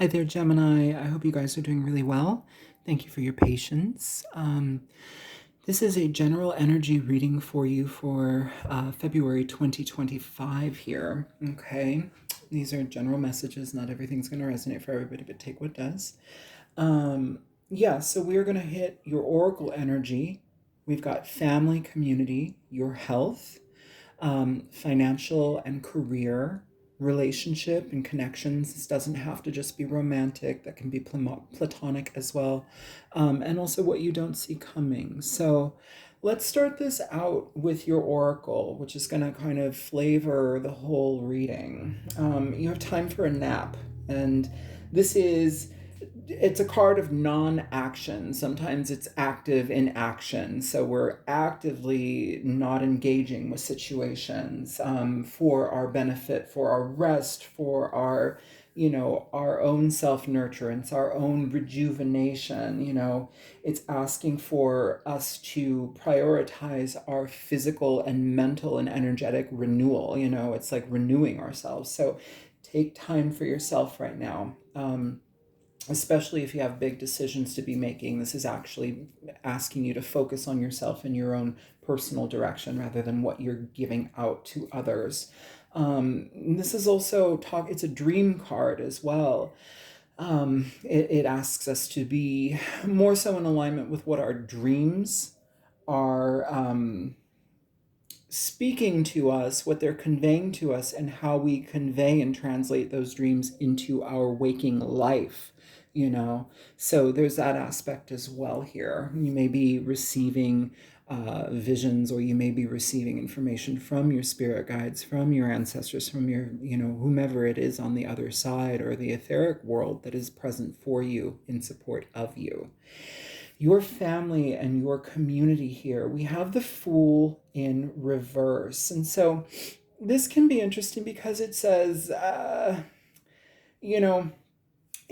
Hi there, Gemini. I hope you guys are doing really well. Thank you for your patience. This is a general energy reading for you for February 2025 here. Okay. These are general messages. Not everything's going to resonate for everybody, but take what does. So we're going to hit your oracle energy. We've got family, community, your health, financial and career, relationship and connections. This doesn't have to just be romantic, that can be platonic as well, and also what you don't see coming. So let's start this out with your oracle, which is going to kind of flavor the whole reading. You have time for a nap, and this is it's a card of non-action. Sometimes it's active in action. So we're actively not engaging with situations for our benefit, for our rest, for our own self-nurturance, our own rejuvenation. It's asking for us to prioritize our physical and mental and energetic renewal. It's like renewing ourselves. So take time for yourself right now. Especially if you have big decisions to be making. This is actually asking you to focus on yourself and your own personal direction rather than what you're giving out to others. This is also it's a dream card as well. It asks us to be more so in alignment with what our dreams are speaking to us, what they're conveying to us, and how we convey and translate those dreams into our waking life. So there's that aspect as well here. You may be receiving visions, or you may be receiving information from your spirit guides, from your ancestors, from your whomever it is on the other side, or the etheric world that is present for you in support of you. Your family and your community here, we have the Fool in reverse. And so this can be interesting because it says,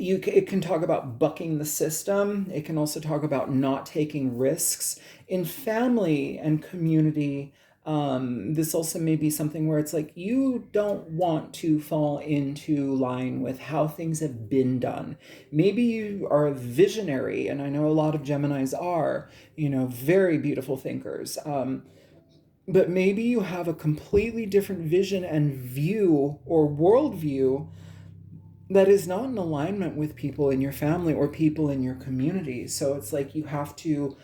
it can talk about bucking the system. It can also talk about not taking risks. In family and community, this also may be something where it's like you don't want to fall into line with how things have been done. Maybe you are a visionary, and I know a lot of Geminis are, very beautiful thinkers. But maybe you have a completely different vision and view or worldview that is not in alignment with people in your family or people in your community. So it's like you have to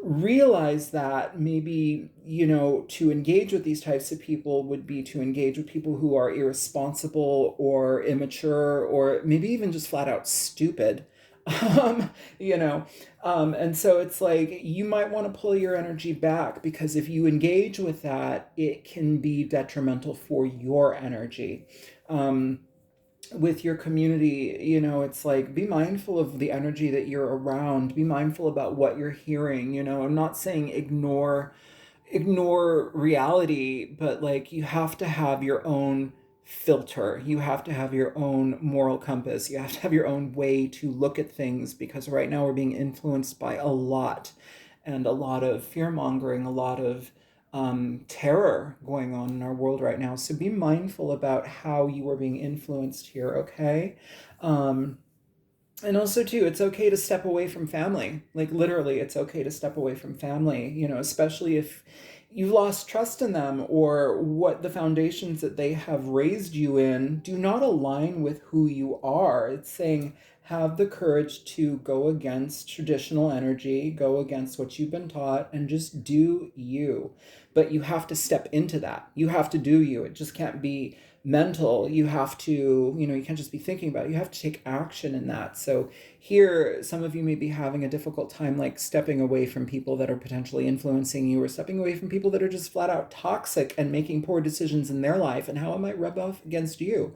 realize that maybe, to engage with these types of people would be to engage with people who are irresponsible or immature or maybe even just flat out stupid. And so it's like you might want to pull your energy back, because if you engage with that, it can be detrimental for your energy. With your community, it's like be mindful of the energy that you're around, be mindful about what you're hearing. I'm not saying ignore reality, but like you have to have your own filter, you have to have your own moral compass, you have to have your own way to look at things, because right now we're being influenced by a lot, and a lot of fear mongering, a lot of terror going on in our world right now. So be mindful about how you are being influenced here, okay? And also, too, it's okay to step away from family. Like, literally, it's okay to step away from family, especially if you've lost trust in them, or what the foundations that they have raised you in do not align with who you are. It's saying have the courage to go against traditional energy, go against what you've been taught, and just do you. But you have to step into that. You have to do you. It just can't be mental. You have to, you can't just be thinking about it. You have to take action in that. So here, some of you may be having a difficult time, like stepping away from people that are potentially influencing you, or stepping away from people that are just flat out toxic and making poor decisions in their life, and how it might rub off against you.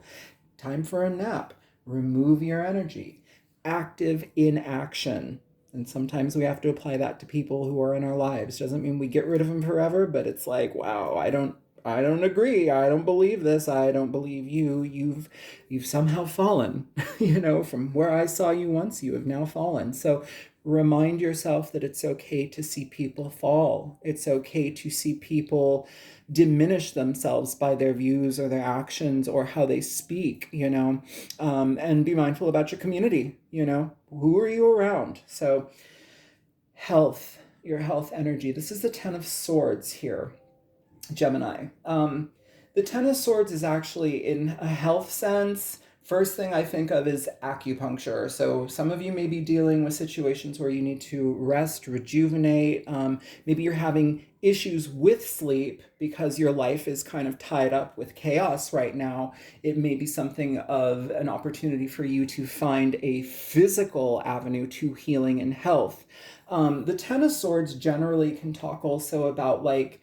Time for a nap. Remove your energy. Active inaction. And sometimes we have to apply that to people who are in our lives. Doesn't mean we get rid of them forever, but it's like, wow, I don't agree. I don't believe this. I don't believe you. You've somehow fallen, from where I saw you once, you have now fallen. So Remind yourself that it's okay to see people fall. It's okay to see people diminish themselves by their views or their actions or how they speak, and be mindful about your community, who are you around? So, health, your health energy. This is the Ten of Swords here, Gemini. The Ten of Swords is actually, in a health sense, first thing I think of is acupuncture. So some of you may be dealing with situations where you need to rest, rejuvenate. Maybe you're having issues with sleep because your life is kind of tied up with chaos right now. It may be something of an opportunity for you to find a physical avenue to healing and health. The Ten of Swords generally can talk also about like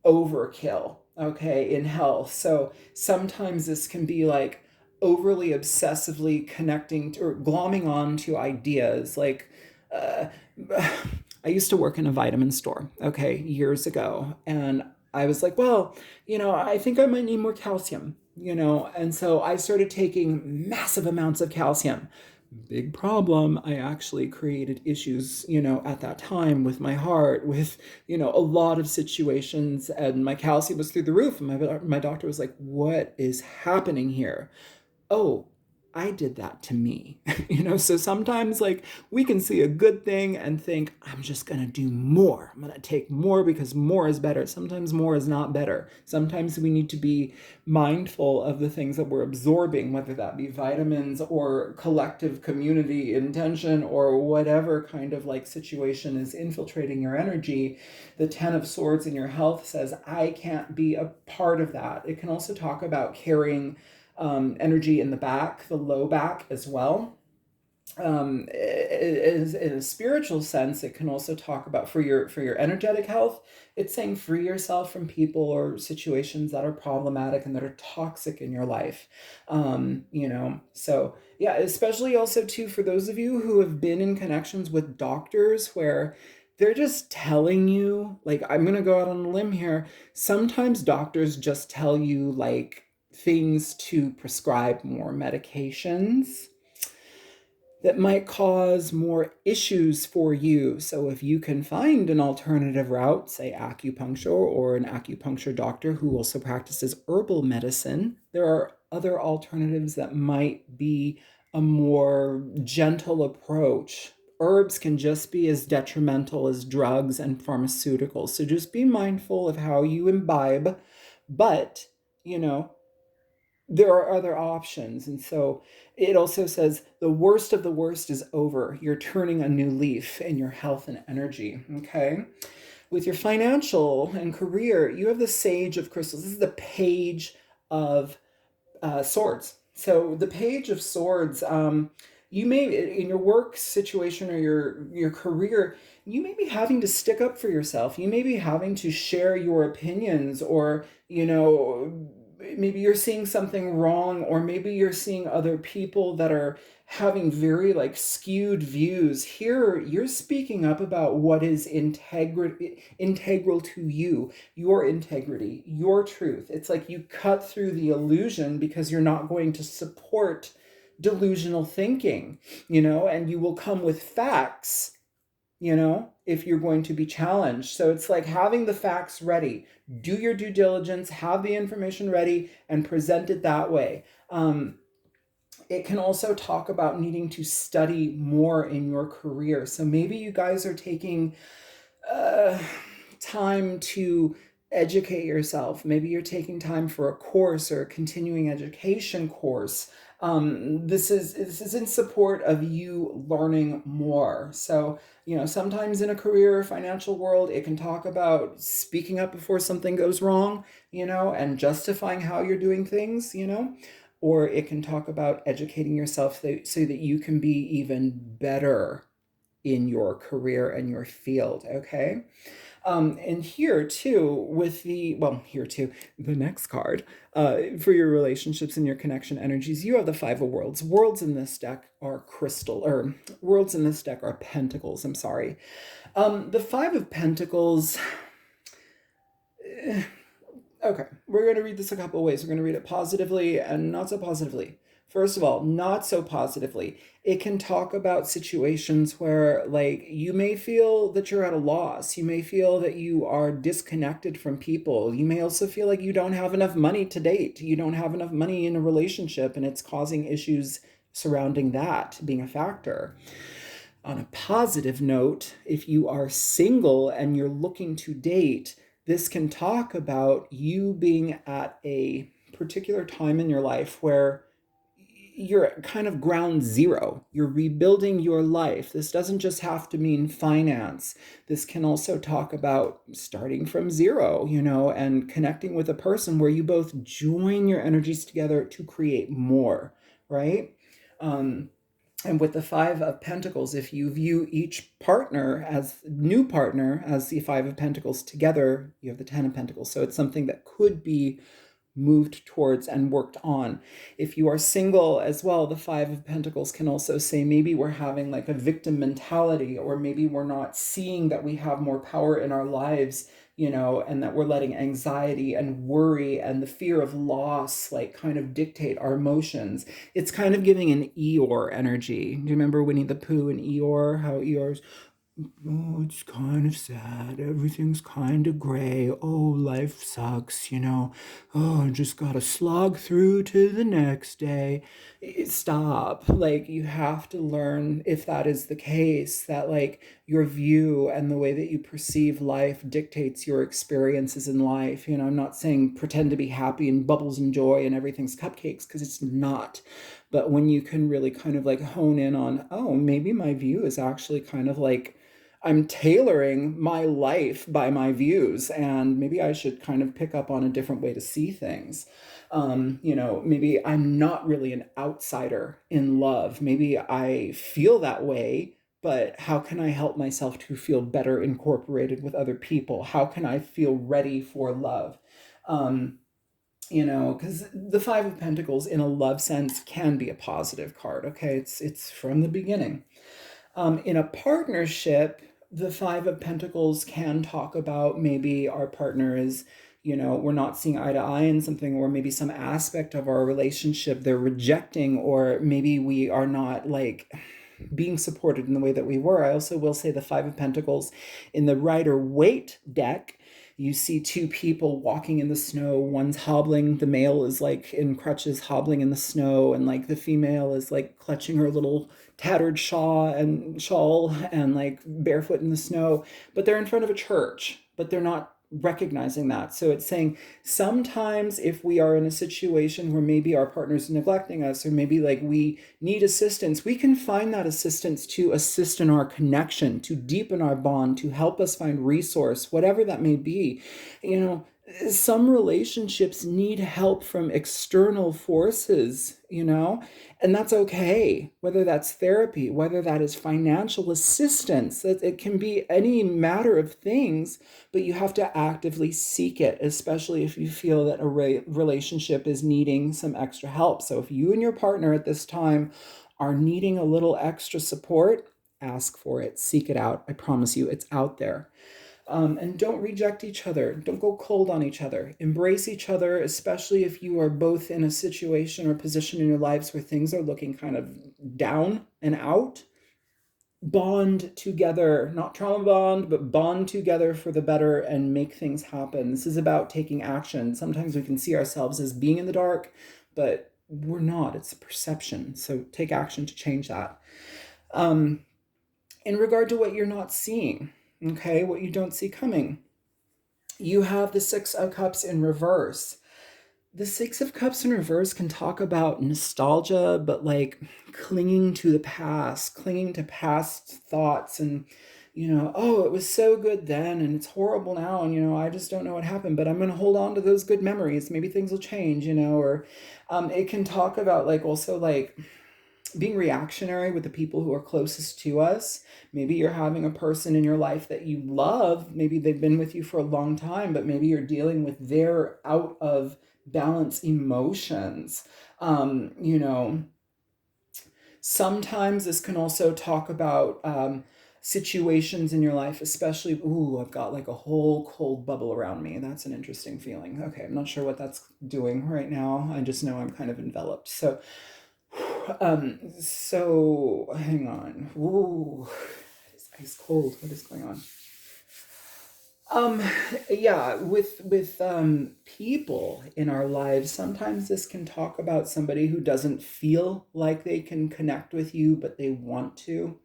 overkill, okay, in health. So sometimes this can be like overly obsessively connecting to, or glomming on to ideas. Like, uh, I used to work in a vitamin store, okay, years ago. And I was like, well, I think I might need more calcium, and so I started taking massive amounts of calcium. Big problem. I actually created issues, at that time with my heart, with, a lot of situations, and my calcium was through the roof. And my doctor was like, what is happening here? Oh, I did that to me. So sometimes like we can see a good thing and think, I'm just going to do more. I'm going to take more because more is better. Sometimes more is not better. Sometimes we need to be mindful of the things that we're absorbing, whether that be vitamins or collective community intention or whatever kind of like situation is infiltrating your energy. The Ten of Swords in your health says, I can't be a part of that. It can also talk about carrying energy in the back, the low back as well. In a spiritual sense, it can also talk about for your energetic health. It's saying free yourself from people or situations that are problematic and that are toxic in your life. So yeah, especially also too for those of you who have been in connections with doctors where they're just telling you, like, I'm gonna go out on a limb here. Sometimes doctors just tell you like things to prescribe more medications that might cause more issues for you. So if you can find an alternative route, say acupuncture or an acupuncture doctor who also practices herbal medicine, there are other alternatives that might be a more gentle approach. Herbs can just be as detrimental as drugs and pharmaceuticals. So just be mindful of how you imbibe, but, you know, there are other options. And so it also says the worst of the worst is over. You're turning a new leaf in your health and energy. Okay. With your financial and career, you have the Sage of Crystals. This is the Page of Swords. So the Page of Swords, you may, in your work situation or your career, you may be having to stick up for yourself. You may be having to share your opinions, or maybe you're seeing something wrong, or maybe you're seeing other people that are having very like skewed views. Here you're speaking up about what is integral to you, your integrity, your truth. It's like you cut through the illusion because you're not going to support delusional thinking, and you will come with facts, if you're going to be challenged. So it's like having the facts ready. Do your due diligence, have the information ready, and present it that way. It can also talk about needing to study more in your career. So maybe you guys are taking uh, time to educate yourself. Maybe you're taking time for a course or a continuing education course. This is in support of you learning more. So, sometimes in a career or financial world, it can talk about speaking up before something goes wrong, and justifying how you're doing things, or it can talk about educating yourself so that you can be even better in your career and your field. Okay. And here too, the next card, for your relationships and your connection energies, you have the Five of Worlds. Worlds in this deck are worlds in this deck are pentacles. I'm sorry. The Five of Pentacles. Okay, we're going to read this a couple ways. We're going to read it positively and not so positively. First of all, not so positively. It can talk about situations where, like, you may feel that you're at a loss. You may feel that you are disconnected from people. You may also feel like you don't have enough money to date. You don't have enough money in a relationship, and it's causing issues surrounding that being a factor. On a positive note, if you are single and you're looking to date, this can talk about you being at a particular time in your life where you're kind of ground zero. You're rebuilding your life. This doesn't just have to mean finance. This can also talk about starting from zero, and connecting with a person where you both join your energies together to create more, right? Um, and with the Five of Pentacles, if you view each partner as new partner as the Five of Pentacles together, you have the Ten of Pentacles. So it's something that could be moved towards and worked on. If you are single as well, the Five of Pentacles can also say maybe we're having like a victim mentality, or maybe we're not seeing that we have more power in our lives, and that we're letting anxiety and worry and the fear of loss like kind of dictate our emotions. It's kind of giving an Eeyore energy. Do you remember Winnie the Pooh and Eeyore? How Eeyore's, oh, it's kind of sad. Everything's kind of gray. Oh, life sucks, Oh, I just gotta slog through to the next day. Stop. Like, you have to learn, if that is the case, that like your view and the way that you perceive life dictates your experiences in life. I'm not saying pretend to be happy and bubbles and joy and everything's cupcakes, because it's not. But when you can really kind of like hone in on, oh, maybe my view is actually kind of like, I'm tailoring my life by my views, and maybe I should kind of pick up on a different way to see things. Maybe I'm not really an outsider in love. Maybe I feel that way, but how can I help myself to feel better incorporated with other people? How can I feel ready for love? Because the Five of Pentacles in a love sense can be a positive card. Okay, it's from the beginning. In a partnership, the Five of Pentacles can talk about maybe our partner is, we're not seeing eye to eye in something, or maybe some aspect of our relationship they're rejecting, or maybe we are not like being supported in the way that we were. I also will say the Five of Pentacles in the Rider-Waite deck, you see two people walking in the snow. One's hobbling. The male is like in crutches, hobbling in the snow, and like the female is like clutching her little tattered shawl and like barefoot in the snow. But they're in front of a church, but they're not recognizing that. So it's saying sometimes if we are in a situation where maybe our partner's neglecting us, or maybe like we need assistance, we can find that assistance to assist in our connection, to deepen our bond, to help us find resource, whatever that may be. Some relationships need help from external forces, and that's okay. Whether that's therapy, whether that is financial assistance, it can be any matter of things, but you have to actively seek it, especially if you feel that a relationship is needing some extra help. So if you and your partner at this time are needing a little extra support, ask for it, seek it out. I promise you, it's out there. And don't reject each other. Don't go cold on each other. Embrace each other, especially if you are both in a situation or position in your lives where things are looking kind of down and out. Bond together, not trauma bond, but bond together for the better and make things happen. This is about taking action. Sometimes we can see ourselves as being in the dark, but we're not. It's a perception. So take action to change that. In regard to what you're not seeing, okay, what you don't see coming, you have the Six of Cups in reverse. The Six of Cups in reverse can talk about nostalgia, but like clinging to the past, clinging to past thoughts, and oh, it was so good then and it's horrible now, and I just don't know what happened, but I'm going to hold on to those good memories. Maybe things will change, or it can talk about like also like being reactionary with the people who are closest to us. Maybe you're having a person in your life that you love. Maybe they've been with you for a long time, but maybe you're dealing with their out of balance emotions. You know, Sometimes this can also talk about situations in your life, especially, ooh, I've got like a whole cold bubble around me. That's an interesting feeling. Okay, I'm not sure what that's doing right now. I just know I'm kind of enveloped. So So hang on. Ooh, it's ice cold. What is going on? Um, yeah, with people in our lives, sometimes this can talk about somebody who doesn't feel like they can connect with you, but they want to.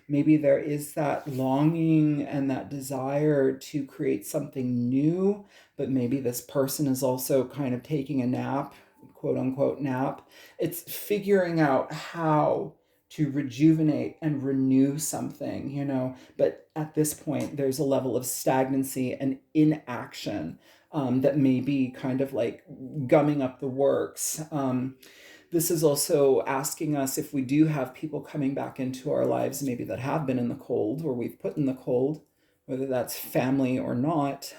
Maybe there is that longing and that desire to create something new, but maybe this person is also kind of taking a nap, quote unquote nap. It's figuring out how to rejuvenate and renew something, but at this point, there's a level of stagnancy and inaction that may be kind of like gumming up the works. This is also asking us if we do have people coming back into our lives, maybe that have been in the cold or we've put in the cold, whether that's family or not.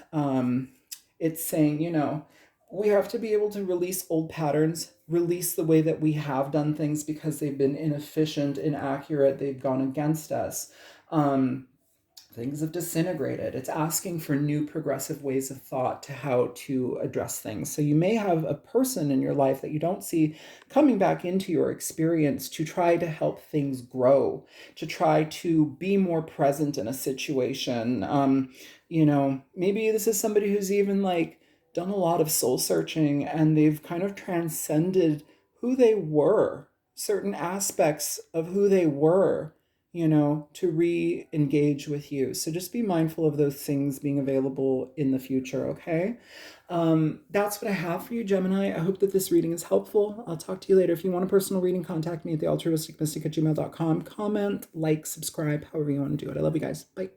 It's saying, we have to be able to release old patterns, release the way that we have done things because they've been inefficient, inaccurate, they've gone against us. Um, Things have disintegrated. It's asking for new progressive ways of thought to how to address things. So you may have a person in your life that you don't see coming back into your experience to try to help things grow, to try to be more present in a situation. Maybe this is somebody who's even like done a lot of soul searching and they've kind of transcended who they were, certain aspects of who they were, to re engage with you. So just be mindful of those things being available in the future, okay? That's what I have for you, Gemini. I hope that this reading is helpful. I'll talk to you later. If you want a personal reading, contact me at thealtruisticmystic@gmail.com. Comment, like, subscribe, however you want to do it. I love you guys. Bye.